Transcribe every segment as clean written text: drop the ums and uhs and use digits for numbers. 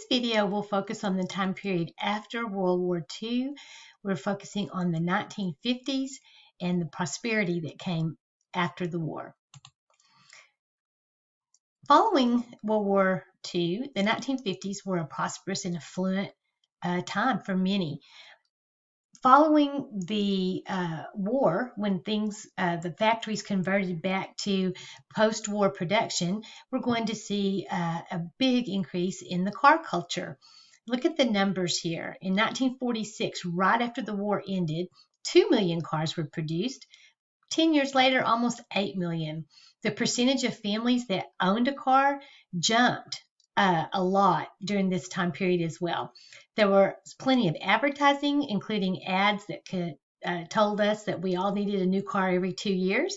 video, we'll focus on the time period after World War II. We're focusing on the 1950s and the prosperity that came after the war. Following World War II, the 1950s were a prosperous and affluent time for many. Following the war, when the factories converted back to post-war production, we're going to see a big increase in the car culture. Look at the numbers here. In 1946, right after the war ended, 2 million cars were produced. 10 years later, almost 8 million. The percentage of families that owned a car jumped a lot during this time period as well. There were plenty of advertising, including ads that told us that we all needed a new car every 2 years,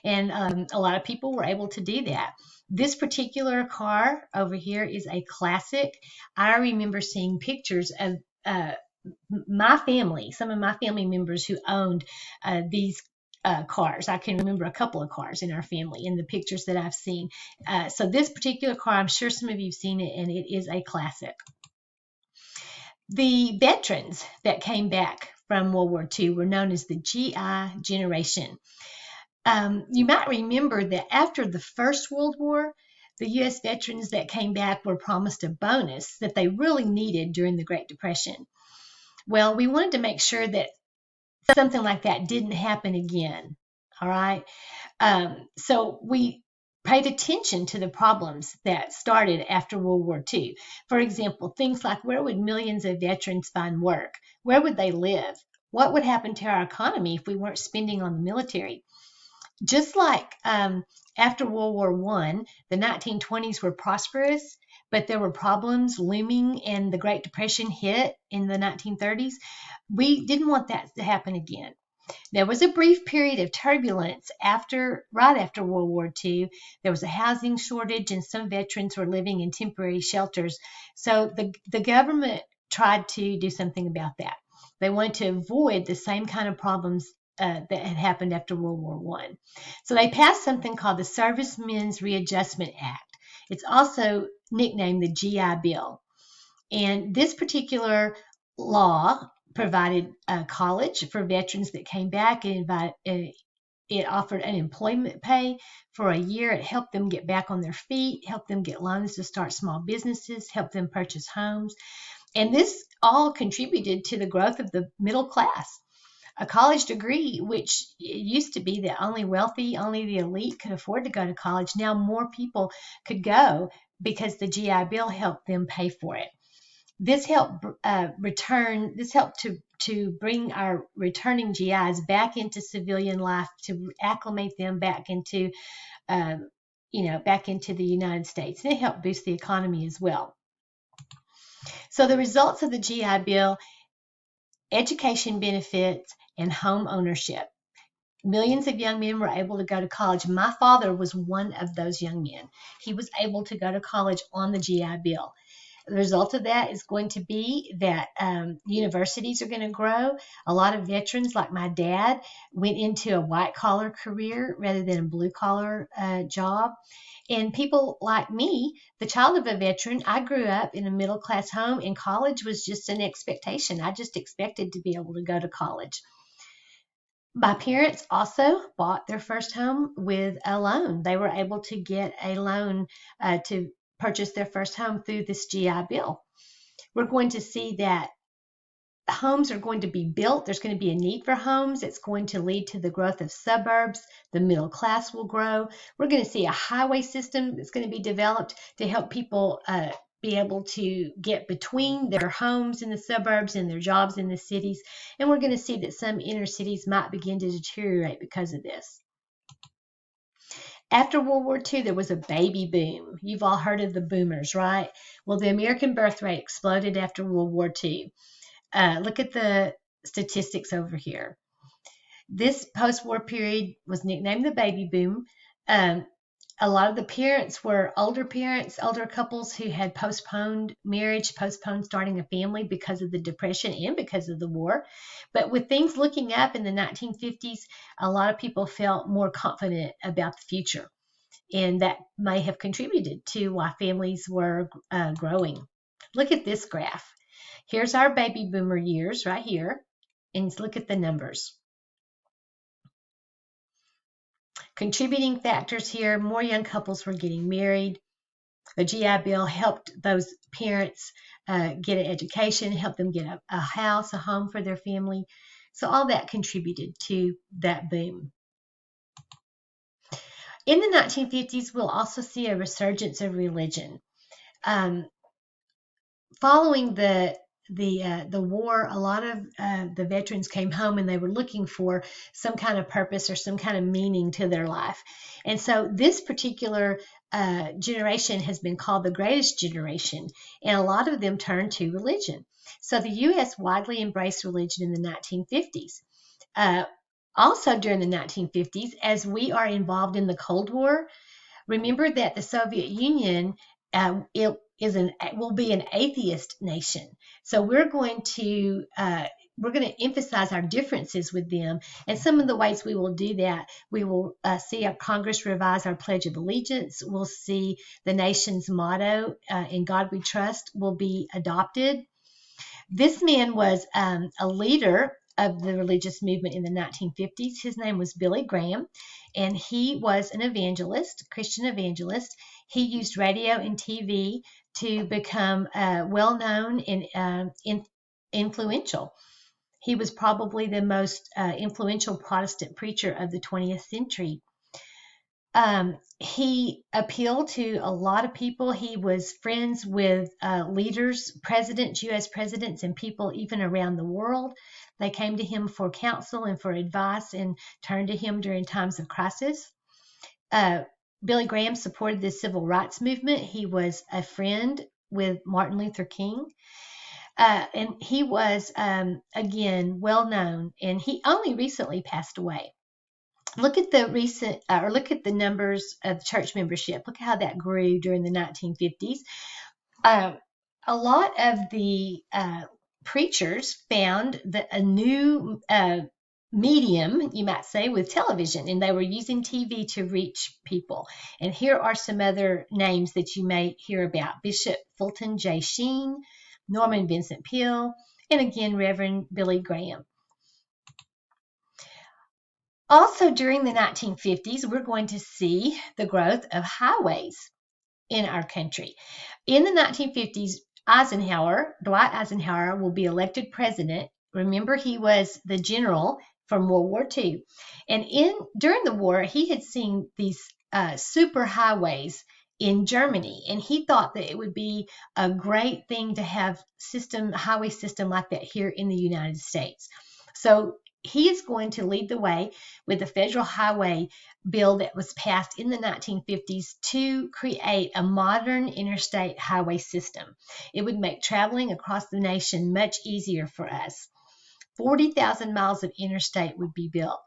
and a lot of people were able to do that. This particular car over here is a classic. I remember seeing pictures of my family, some of my family members who owned these cars. I can remember a couple of cars in our family in the pictures that I've seen. So this particular car, I'm sure some of you have seen it, and it is a classic. The veterans that came back from World War II were known as the GI generation. You might remember that after the First World War, the U.S. veterans that came back were promised a bonus that they really needed during the Great Depression. Well, we wanted to make sure that something like that didn't happen again, all right? So we paid attention to the problems that started after World War II. For example, things like, where would millions of veterans find work? Where would they live? What would happen to our economy if we weren't spending on the military? Just like after World War I, the 1920s were prosperous, but there were problems looming and the Great Depression hit in the 1930s. We didn't want that to happen again. There was a brief period of turbulence right after World War II. There was a housing shortage and some veterans were living in temporary shelters. So the government tried to do something about that. They wanted to avoid the same kind of problems that had happened after World War I. So they passed something called the Servicemen's Readjustment Act. It's also nicknamed the GI Bill. And this particular law provided college for veterans that came back. It offered unemployment pay for a year. It helped them get back on their feet, helped them get loans to start small businesses, helped them purchase homes. And this all contributed to the growth of the middle class. A college degree, which used to be that only the elite could afford to go to college, now more people could go because the GI Bill helped them pay for it. This helped to bring our returning GIs back into civilian life, to acclimate them back into the United States. And it helped boost the economy as well. So the results of the GI Bill: education benefits and home ownership. Millions of young men were able to go to college. My father was one of those young men. He was able to go to college on the GI Bill. The result of that is going to be that universities are going to grow. A lot of veterans, like my dad, went into a white-collar career rather than a blue-collar job. And people like me, the child of a veteran, I grew up in a middle-class home, and college was just an expectation. I just expected to be able to go to college. My parents also bought their first home with a loan. They were able to get a loan to purchase their first home through this GI Bill. We're going to see that homes are going to be built. There's going to be a need for homes. It's going to lead to the growth of suburbs. The middle class will grow. We're going to see a highway system that's going to be developed to help people be able to get between their homes in the suburbs and their jobs in the cities. And we're going to see that some inner cities might begin to deteriorate because of this. After World War II, there was a baby boom. You've all heard of the boomers, right? Well, the American birth rate exploded after World War II. Look at the statistics over here. This post-war period was nicknamed the baby boom. A lot of the parents were older couples who had postponed marriage, postponed starting a family because of the Depression and because of the war. But with things looking up in the 1950s, a lot of people felt more confident about the future. And that may have contributed to why families were growing. Look at this graph. Here's our baby boomer years right here, and look at the numbers. Contributing factors here, more young couples were getting married. The GI Bill helped those parents get an education, helped them get a house, a home for their family. So all that contributed to that boom. In the 1950s, we'll also see a resurgence of religion. Following the war, a lot of the veterans came home and they were looking for some kind of purpose or some kind of meaning to their life. And so this particular generation has been called the greatest generation, and a lot of them turned to religion. So the U.S. widely embraced religion in the 1950s. Also during the 1950s, as we are involved in the Cold War, remember that the Soviet Union will be an atheist nation. So we're going to emphasize our differences with them, and some of the ways we will do that, we will see our Congress revise our Pledge of Allegiance. We'll see the nation's motto, "In God We Trust," will be adopted. This man was a leader of the religious movement in the 1950s. His name was Billy Graham, and he was an evangelist, Christian evangelist. He used radio and TV to become well-known and influential. He was probably the most influential Protestant preacher of the 20th century. He appealed to a lot of people. He was friends with leaders, presidents, U.S. presidents, and people even around the world. They came to him for counsel and for advice and turned to him during times of crisis. Billy Graham supported the civil rights movement. He was a friend with Martin Luther King. And he was, again, well known, and he only recently passed away. Look at look at the numbers of church membership. Look how that grew during the 1950s. A lot of the preachers found that a new medium, you might say, with television, and they were using TV to reach people. And here are some other names that you may hear about: Bishop Fulton J. Sheen, Norman Vincent Peale, and again, Reverend Billy Graham. Also, during the 1950s, we're going to see the growth of highways in our country. In the 1950s, Dwight Eisenhower, will be elected president. Remember, he was the general from World War II. And during the war, he had seen these super highways in Germany, and he thought that it would be a great thing to have highway system like that here in the United States. So he is going to lead the way with the federal highway bill that was passed in the 1950s to create a modern interstate highway system. It would make traveling across the nation much easier for us. 40,000 miles of interstate would be built.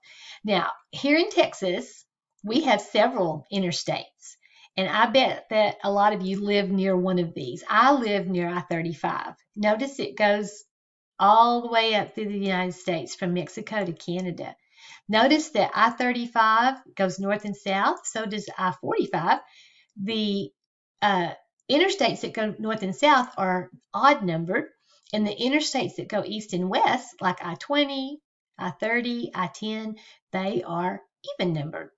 Now, here in Texas, we have several interstates, and I bet that a lot of you live near one of these. I live near I-35. Notice it goes all the way up through the United States from Mexico to Canada. Notice that I-35 goes north and south, so does I-45. The interstates that go north and south are odd numbered, and the interstates that go east and west, like I-20, I-30, I-10, they are even numbered.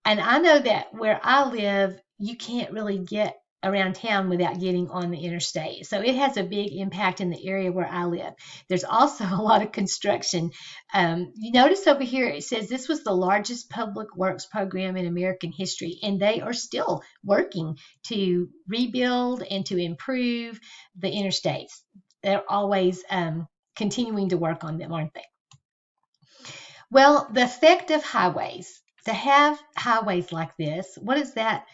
And I know that where I live, you can't really get around town without getting on the interstate. So it has a big impact in the area where I live. There's also a lot of construction. You notice over here, it says this was the largest public works program in American history, and they are still working to rebuild and to improve the interstates. They're always continuing to work on them, aren't they? Well, the effect of highways, to have highways like this, what is that?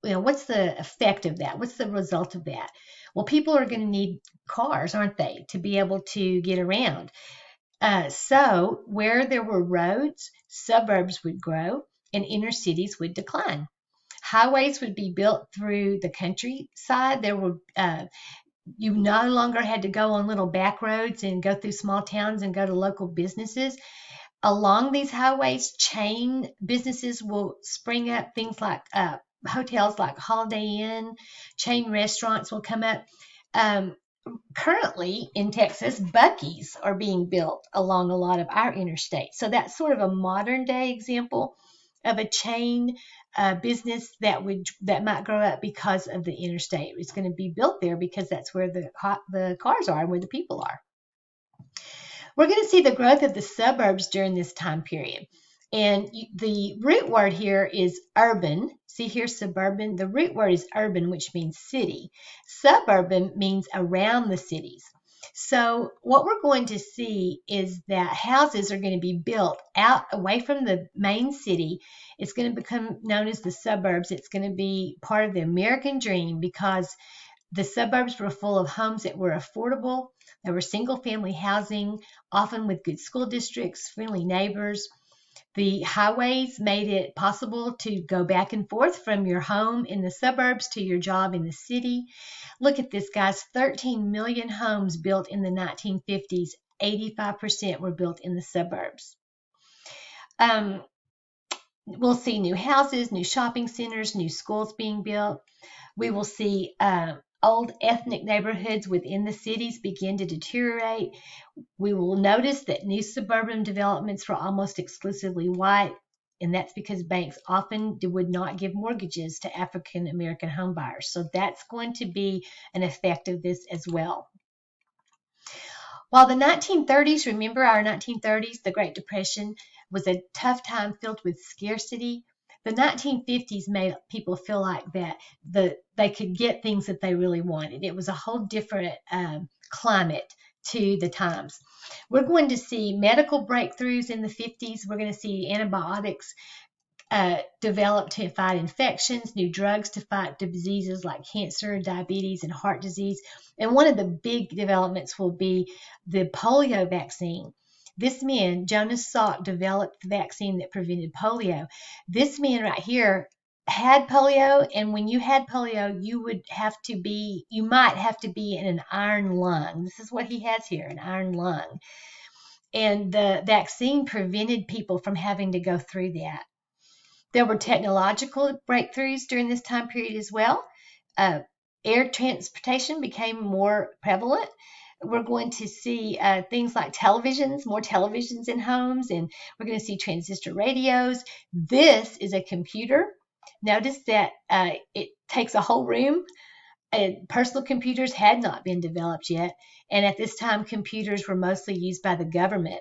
What's the effect of that? What's the result of that? Well, people are going to need cars, aren't they, to be able to get around. So where there were roads, suburbs would grow and inner cities would decline. Highways would be built through the countryside. You no longer had to go on little back roads and go through small towns and go to local businesses. Along these highways, chain businesses will spring up, things like hotels like Holiday Inn, chain restaurants will come up. Currently in Texas, Buc-ee's are being built along a lot of our interstates. So that's sort of a modern day example of a chain business that might grow up because of the interstate. It's going to be built there because that's where the cars are, where the people are. We're going to see the growth of the suburbs during this time period. And the root word here is urban. See here, suburban. The root word is urban, which means city. Suburban means around the cities. So what we're going to see is that houses are going to be built out away from the main city. It's going to become known as the suburbs. It's going to be part of the American dream because the suburbs were full of homes that were affordable. There were single-family housing, often with good school districts, friendly neighbors. The highways made it possible to go back and forth from your home in the suburbs to your job in the city. Look at this, guys. 13 million homes built in the 1950s. 85% were built in the suburbs. We'll see new houses, new shopping centers, new schools being built. We will see old ethnic neighborhoods within the cities begin to deteriorate. We will notice that new suburban developments were almost exclusively white, and that's because banks often would not give mortgages to African American home buyers. So that's going to be an effect of this as well. While the 1930s, remember our 1930s, the Great Depression, was a tough time filled with scarcity, the 1950s made people feel like that they could get things that they really wanted. It was a whole different climate to the times. We're going to see medical breakthroughs in the 50s. We're going to see antibiotics developed to fight infections, new drugs to fight diseases like cancer, diabetes, and heart disease. And one of the big developments will be the polio vaccine. This man, Jonas Salk, developed the vaccine that prevented polio. This man right here had polio, and when you had polio, you might have to be in an iron lung. This is what he has here, an iron lung. And the vaccine prevented people from having to go through that. There were technological breakthroughs during this time period as well. Air transportation became more prevalent. We're going to see things like televisions, more televisions in homes, and we're going to see transistor radios. This is a computer. Notice that it takes a whole room. Personal computers had not been developed yet, and at this time, computers were mostly used by the government.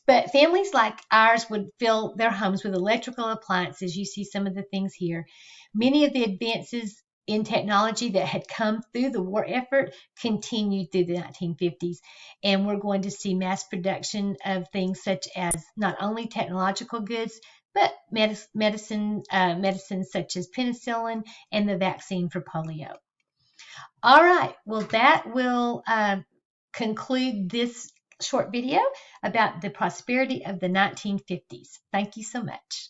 But families like ours would fill their homes with electrical appliances. You see some of the things here. Many of the advances in technology that had come through the war effort continued through the 1950s. And we're going to see mass production of things such as not only technological goods, but medicines such as penicillin and the vaccine for polio. All right, well, that will conclude this short video about the prosperity of the 1950s. Thank you so much.